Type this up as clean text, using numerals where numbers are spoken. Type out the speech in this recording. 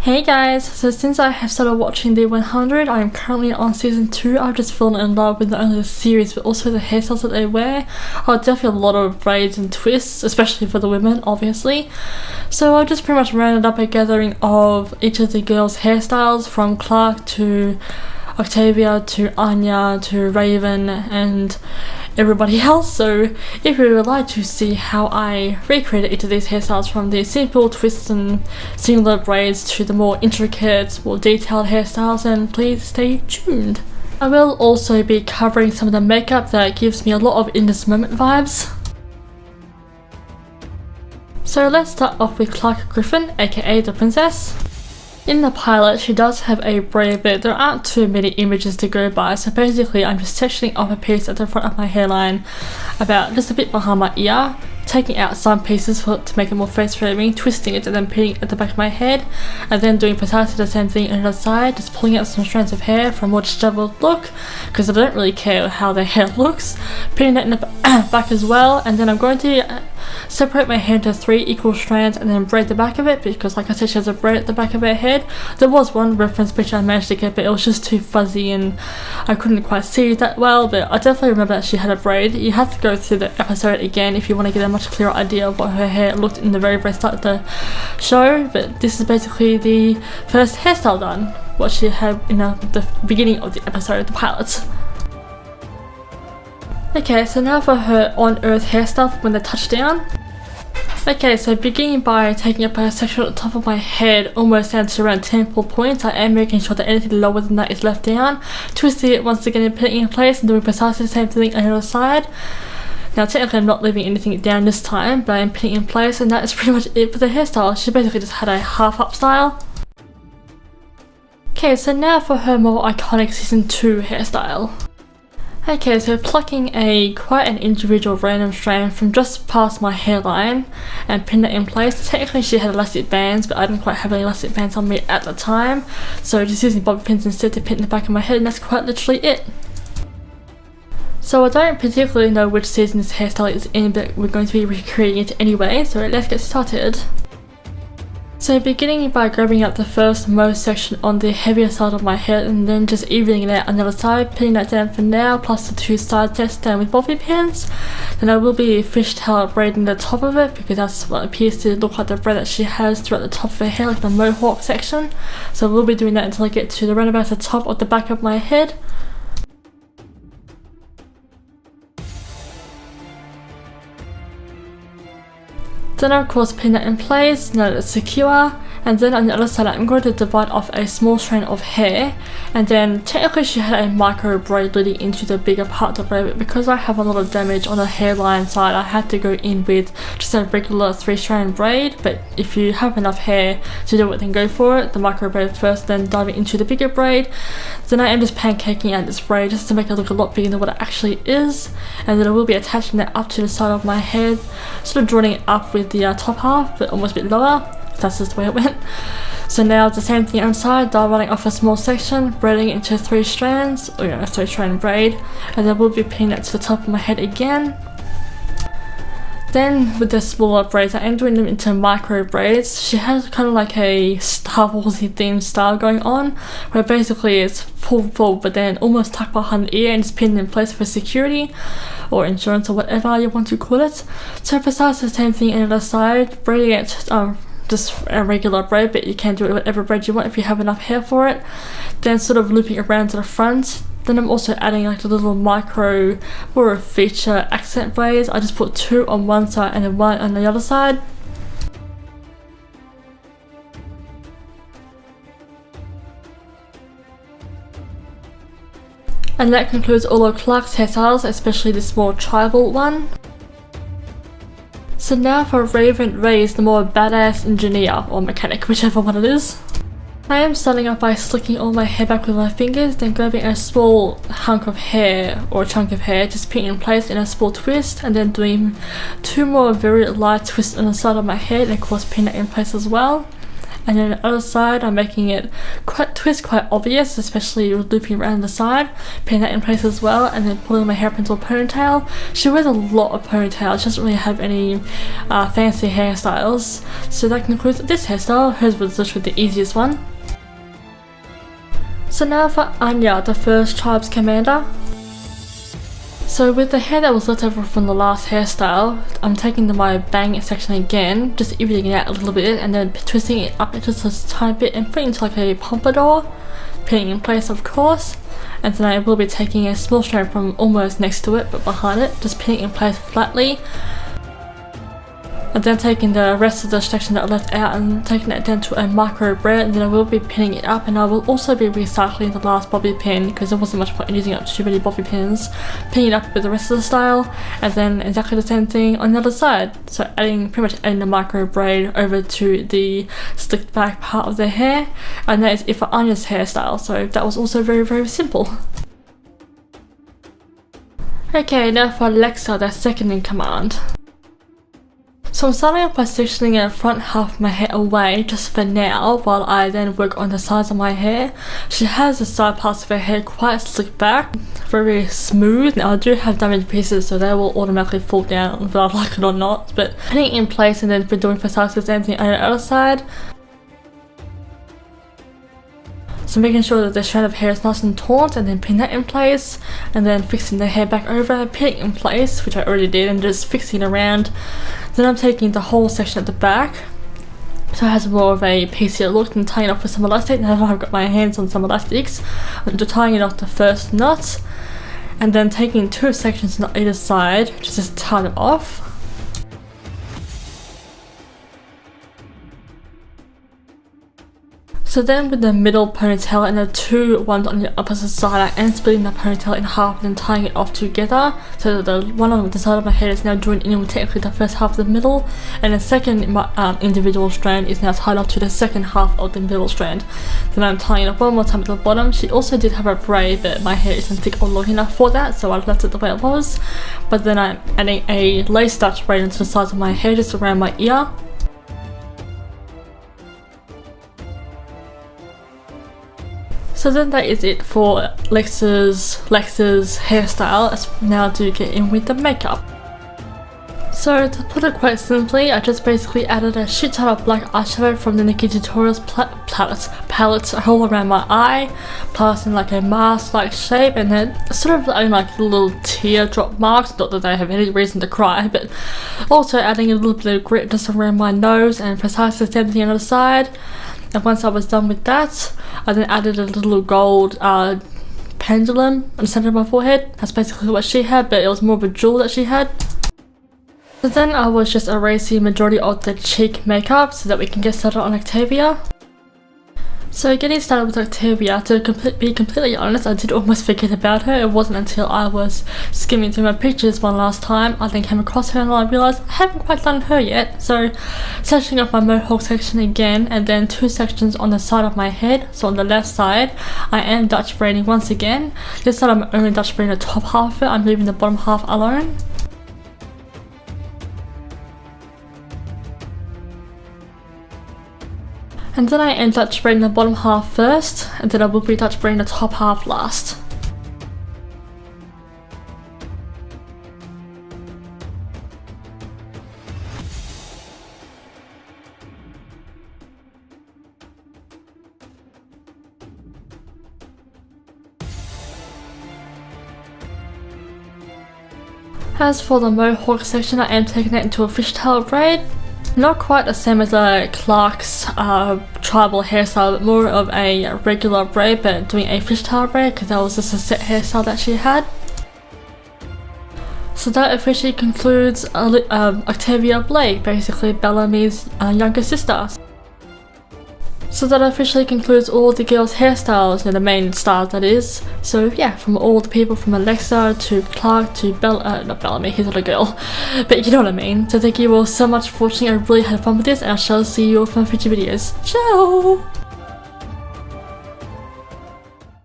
Hey guys, so since I have started watching the 100, I am currently on season 2. I've just fallen in love with not only the series but also the hairstyles that they wear. Definitely a lot of braids and twists, especially for the women obviously. So I just pretty much rounded up a gathering of each of the girls' hairstyles, from Clark to Octavia to Anya to Raven and everybody else. So if you would like to see how I recreated each of these hairstyles, from the simple twists and singular braids to the more intricate, more detailed hairstyles, then please stay tuned. I will also be covering some of the makeup that gives me a lot of In This Moment vibes. So let's start off with Clark Griffin, aka the princess. In the pilot, she does have a braid, but there aren't too many images to go by, so basically I'm just sectioning off a piece at the front of my hairline, about just a bit behind my ear, taking out some pieces to make it more face framing, twisting it and then pinning it at the back of my head, and then doing precisely the same thing on the other side, just pulling out some strands of hair from what disheveled look, because I don't really care how their hair looks, pinning it in the back as well, and then I'm going to separate my hair into 3 equal strands and then braid the back of it, because like I said, she has a braid at the back of her head. There was one reference picture I managed to get, but it was just too fuzzy and I couldn't quite see it that well, but I definitely remember that she had a braid. You have to go through the episode again if you want to get a much clearer idea of what her hair looked in the very start of the show, but this is basically the first hairstyle done, what she had in the beginning of the episode, the pilot. Okay, so now for her on-earth hairstyle when they touch down. Okay, so beginning by taking up a section at the top of my head, almost down to around temple points. I am making sure that anything lower than that is left down, twisting it once again and putting it in place and doing precisely the same thing on the other side. Now technically I'm not leaving anything down this time, but I am putting it in place, and that is pretty much it for the hairstyle. She basically just had a half up style. Okay, so now for her more iconic season 2 hairstyle. Okay, so plucking quite an individual random strand from just past my hairline and pin it in place. Technically she had elastic bands, but I didn't quite have any elastic bands on me at the time, so just using bobby pins instead to pin the back of my head, and that's quite literally it. So I don't particularly know which season this hairstyle is in, but we're going to be recreating it anyway, so let's get started. So beginning by grabbing up the first most section on the heavier side of my head and then just evening it out on the other side, pinning that down for now, plus the 2 side tests down with bobby pins. Then I will be fishtail braiding the top of it, because that's what appears to look like the braid that she has throughout the top of her hair, like the mohawk section. So we'll be doing that until I get to the roundabout at the top of the back of my head. Then of course pin that in place, now that it's secure, and then on the other side I'm going to divide off a small strand of hair, and then technically she had a micro braid leading into the bigger part of the braid, but because I have a lot of damage on the hairline side I had to go in with just a regular 3-strand braid. But if you have enough hair to do it, then go for it, the micro braid first, then diving into the bigger braid. Then I am just pancaking out this braid just to make it look a lot bigger than what it actually is, and then I will be attaching that up to the side of my head, sort of drawing it up with the top half, but almost a bit lower. That's just the way it went. So now the same thing outside, dividing off a small section, braiding it into 3 strands, or a 3-strand braid, and then we'll be pinning that to the top of my head again. Then with the smaller braids, I am doing them into micro braids. She has kind of like a Star Warsy themed style going on, where basically it's pulled forward but then almost tucked behind the ear and just pinned in place for security or insurance or whatever you want to call it. So precisely the same thing on the other side, braiding it just a regular braid, but you can do it with whatever braid you want if you have enough hair for it. Then sort of looping around to the front. Then I'm also adding like a little micro, more of feature accent braids. I just put 2 on one side and then 1 on the other side. And that concludes all of Clark's hairstyles, especially this more tribal one. So now for Raven Ray's the more badass engineer or mechanic, whichever one it is. I am starting off by slicking all my hair back with my fingers, then grabbing a small hunk of hair or chunk of hair, just putting it in place in a small twist, and then doing 2 more very light twists on the side of my head, and of course pinning it in place as well. and then the other side I'm making it quite obvious, especially looping around the side, pinning that in place as well, and then pulling my hair up into a ponytail. She wears a lot of ponytails, she doesn't really have any fancy hairstyles. So that concludes this hairstyle. Hers was literally the easiest one. So now for Anya, the first tribe's commander. So with the hair that was left over from the last hairstyle, I'm taking my bang section again, just evening it out a little bit and then twisting it up just a tiny bit and putting it into like a pompadour, pinning in place of course. And then I will be taking a small strand from almost next to it but behind it, just pinning it in place flatly. And then taking the rest of the section that I left out and taking it down to a micro braid, and then I will be pinning it up, and I will also be recycling the last bobby pin because there wasn't much point in using up too many bobby pins, pinning it up with the rest of the style, and then exactly the same thing on the other side. So pretty much adding the micro braid over to the slicked back part of the hair, and that is it for Anya's hairstyle. So that was also very simple. Okay, now for Alexa, the second in command. So I'm starting off by sectioning the front half of my hair away just for now, while I then work on the sides of my hair. She has the side parts of her hair quite slicked back, very smooth. Now I do have damaged pieces, so they will automatically fall down whether I like it or not, but putting it in place and then doing precisely the same thing on the other side. So making sure that the strand of hair is nice and taut, and then pin that in place, and then fixing the hair back over, pinning it in place, which I already did, and just fixing it around. Then I'm taking the whole section at the back, so it has more of a piecier look, and tying it off with some elastic. Now I've got my hands on some elastics, I'm just tying it off the first knot, and then taking two sections on either side, just to tie them off. So then with the middle ponytail and the two ones on the opposite side, I am splitting the ponytail in half and then tying it off together. So the one on the side of my head is now joined in with technically the first half of the middle, and the second individual strand is now tied off to the second half of the middle strand. Then I'm tying it up one more time at the bottom. She also did have a braid, but my hair isn't thick or long enough for that, so I left it the way it was. But then I'm adding a lace Dutch braid into the sides of my hair just around my ear. So then that is it for Lex's hairstyle. Let's now do get in with the makeup. So to put it quite simply, I just basically added a shit ton of black eyeshadow from the Nikki Tutorials palette all around my eye, plus in like a mask-like shape, and then sort of adding like little teardrop marks, not that I have any reason to cry, but also adding a little bit of grit just around my nose and precisely the same thing on the side. And once I was done with that, I then added a little gold pendulum on the center of my forehead. That's basically what she had, but it was more of a jewel that she had. So then I was just erasing majority of the cheek makeup so that we can get started on Octavia. So getting started with Octavia, to be completely honest, I did almost forget about her. It wasn't until I was skimming through my pictures one last time I then came across her and I realised I haven't quite done her yet. So sectioning off my mohawk section again, and then two sections on the side of my head. So on the left side I am Dutch braiding once again. This side I'm only Dutch braiding the top half of it, I'm leaving the bottom half alone. And then I am Dutch braiding the bottom half first, and then I will be Dutch braiding the top half last. As for the mohawk section, I am taking it into a fishtail braid. Not quite the same as Clark's tribal hairstyle, but more of a regular braid, but doing a fishtail braid because that was just a set hairstyle that she had. So that officially concludes Octavia Blake, basically Bellamy's younger sister. So that officially concludes all the girls' hairstyles, the main styles that is. So yeah, from all the people from Alexa to Clark to not Bellamy, he's not a girl, but you know what I mean. So thank you all so much for watching, I really had fun with this, and I shall see you all from future videos. Ciao!